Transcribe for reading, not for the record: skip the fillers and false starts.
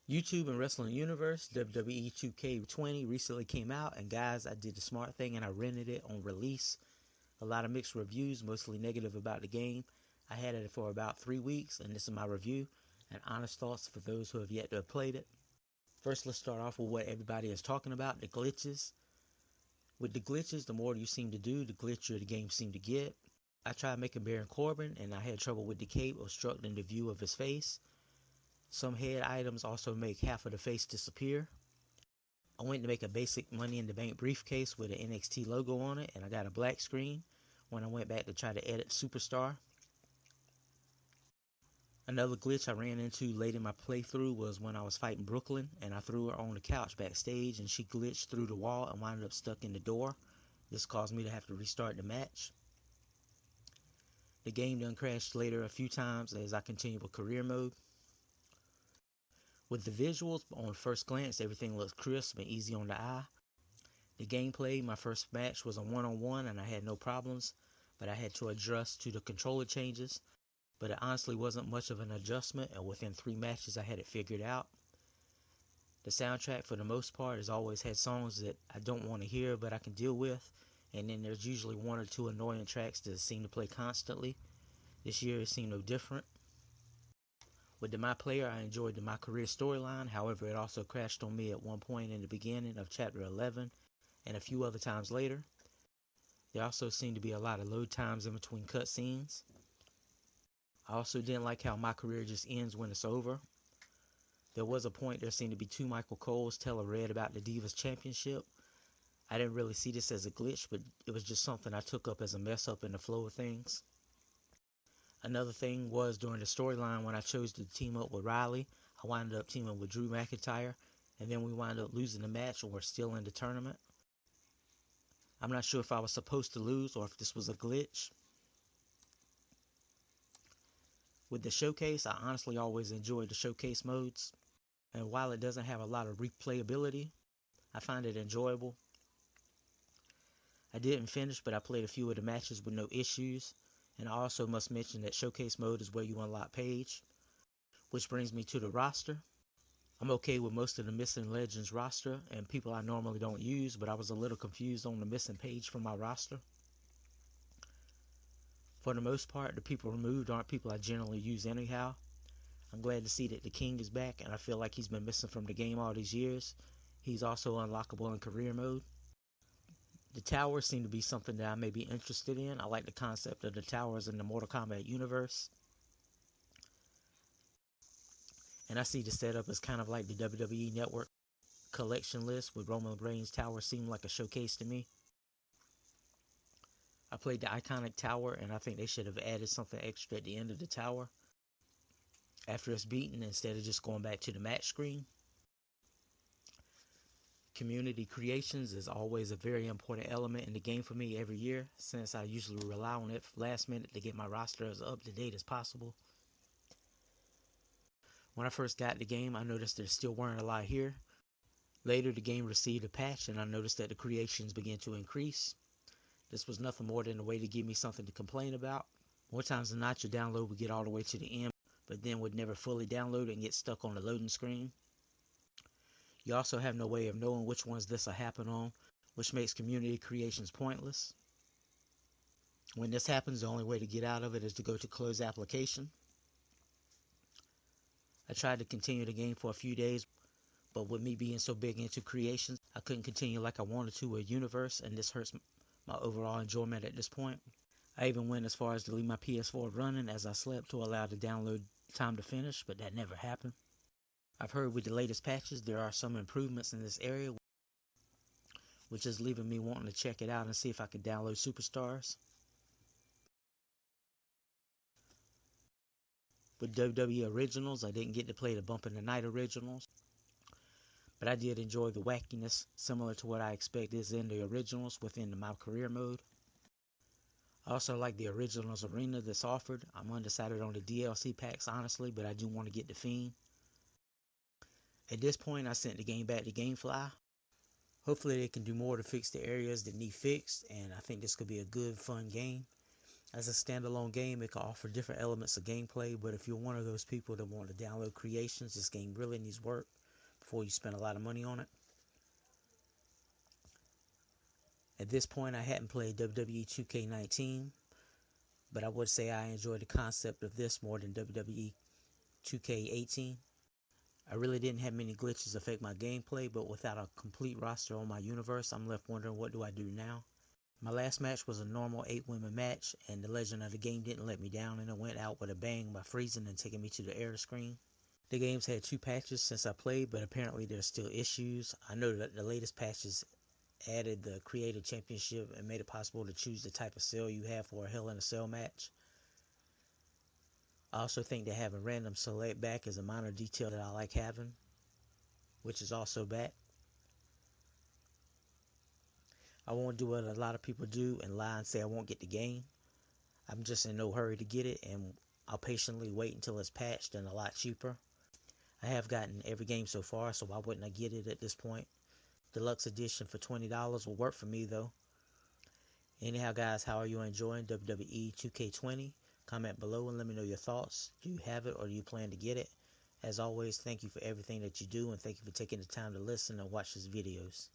YouTube and Wrestling Universe, WWE 2K20 recently came out, and guys, I did the smart thing and I rented it on release. A lot of mixed reviews, mostly negative about the game. I had it for about 3 weeks, and this is my review and honest thoughts for those who have yet to have played it. First, let's start off with what everybody is talking about, the glitches. With the glitches, the more you seem to do, the glitchier the game seemed to get. I tried making Baron Corbin, and I had trouble with the cape obstructing the view of his face. Some head items also make half of the face disappear. I went to make a basic Money in the Bank briefcase with an NXT logo on it, and I got a black screen when I went back to try to edit Superstar. Another glitch I ran into late in my playthrough was when I was fighting Brooklyn, and I threw her on the couch backstage, and she glitched through the wall and wound up stuck in the door. This caused me to have to restart the match. The game done crashed later a few times as I continued with career mode. With the visuals, on first glance, everything looks crisp and easy on the eye. The gameplay, my first match was a one-on-one and I had no problems, but I had to adjust to the controller changes. But it honestly wasn't much of an adjustment, and within 3 matches I had it figured out. The soundtrack, for the most part, has always had songs that I don't want to hear but I can deal with, and then there's usually 1 or 2 annoying tracks that seem to play constantly. This year it seemed no different. With the My Player, I enjoyed the My Career storyline, however it also crashed on me at one point in the beginning of Chapter 11 and a few other times later. There also seemed to be a lot of load times in between cutscenes. I also didn't like how My Career just ends when it's over. There was a point there seemed to be 2 Michael Coles tell a Red about the Divas Championship. I didn't really see this as a glitch, but it was just something I took up as a mess up in the flow of things. Another thing was during the storyline when I chose to team up with Riley, I wound up teaming with Drew McIntyre, and then we wound up losing the match and we're still in the tournament. I'm not sure if I was supposed to lose or if this was a glitch. With the showcase, I honestly always enjoyed the showcase modes, and while it doesn't have a lot of replayability, I find it enjoyable. I didn't finish, but I played a few of the matches with no issues. And I also must mention that Showcase Mode is where you unlock Paige. Which brings me to the roster. I'm okay with most of the Missing Legends roster and people I normally don't use, but I was a little confused on the missing Paige from my roster. For the most part, the people removed aren't people I generally use anyhow. I'm glad to see that the King is back, and I feel like he's been missing from the game all these years. He's also unlockable in career mode. The towers seem to be something that I may be interested in. I like the concept of the towers in the Mortal Kombat universe. And I see the setup as kind of like the WWE Network collection list with Roman Reigns' tower seemed like a showcase to me. I played the iconic tower, and I think they should have added something extra at the end of the tower after it's beaten instead of just going back to the match screen. Community creations is always a very important element in the game for me every year, since I usually rely on it last minute to get my roster as up to date as possible. When I first got the game, I noticed there still weren't a lot here. Later, the game received a patch, and I noticed that the creations began to increase. This was nothing more than a way to give me something to complain about. More times than not, your download would get all the way to the end, but then would never fully download and get stuck on the loading screen. You also have no way of knowing which ones this will happen on, which makes community creations pointless. When this happens, the only way to get out of it is to go to close application. I tried to continue the game for a few days, but with me being so big into creations, I couldn't continue like I wanted to with Universe, and this hurts my overall enjoyment at this point. I even went as far as to leave my PS4 running as I slept to allow the download time to finish, but that never happened. I've heard with the latest patches there are some improvements in this area, which is leaving me wanting to check it out and see if I could download Superstars. With WWE Originals, I didn't get to play the Bump in the Night Originals, but I did enjoy the wackiness similar to what I expect is in the Originals within the My Career mode. I also like the Originals Arena that's offered. I'm undecided on the DLC packs honestly, but I do want to get the Fiend. At this point, I sent the game back to GameFly. Hopefully they can do more to fix the areas that need fixed, and I think this could be a good, fun game. As a standalone game, it can offer different elements of gameplay, but if you're one of those people that want to download creations, this game really needs work before you spend a lot of money on it. At this point, I hadn't played WWE 2K19, but I would say I enjoyed the concept of this more than WWE 2K18. I really didn't have many glitches affect my gameplay, but without a complete roster on my universe, I'm left wondering, what do I do now? My last match was a normal 8-woman match, and the legend of the game didn't let me down, and it went out with a bang by freezing and taking me to the error screen. The game's had 2 patches since I played, but apparently there's still issues. I know that the latest patches added the Creative Championship and made it possible to choose the type of cell you have for a Hell in a Cell match. I also think that having random select back is a minor detail that I like having, which is also back. I won't do what a lot of people do and lie and say I won't get the game. I'm just in no hurry to get it, and I'll patiently wait until it's patched and a lot cheaper. I have gotten every game so far, so why wouldn't I get it at this point? Deluxe edition for $20 will work for me though. Anyhow guys, how are you enjoying WWE 2K20? Comment below and let me know your thoughts. Do you have it or do you plan to get it? As always, thank you for everything that you do, and thank you for taking the time to listen and watch these videos.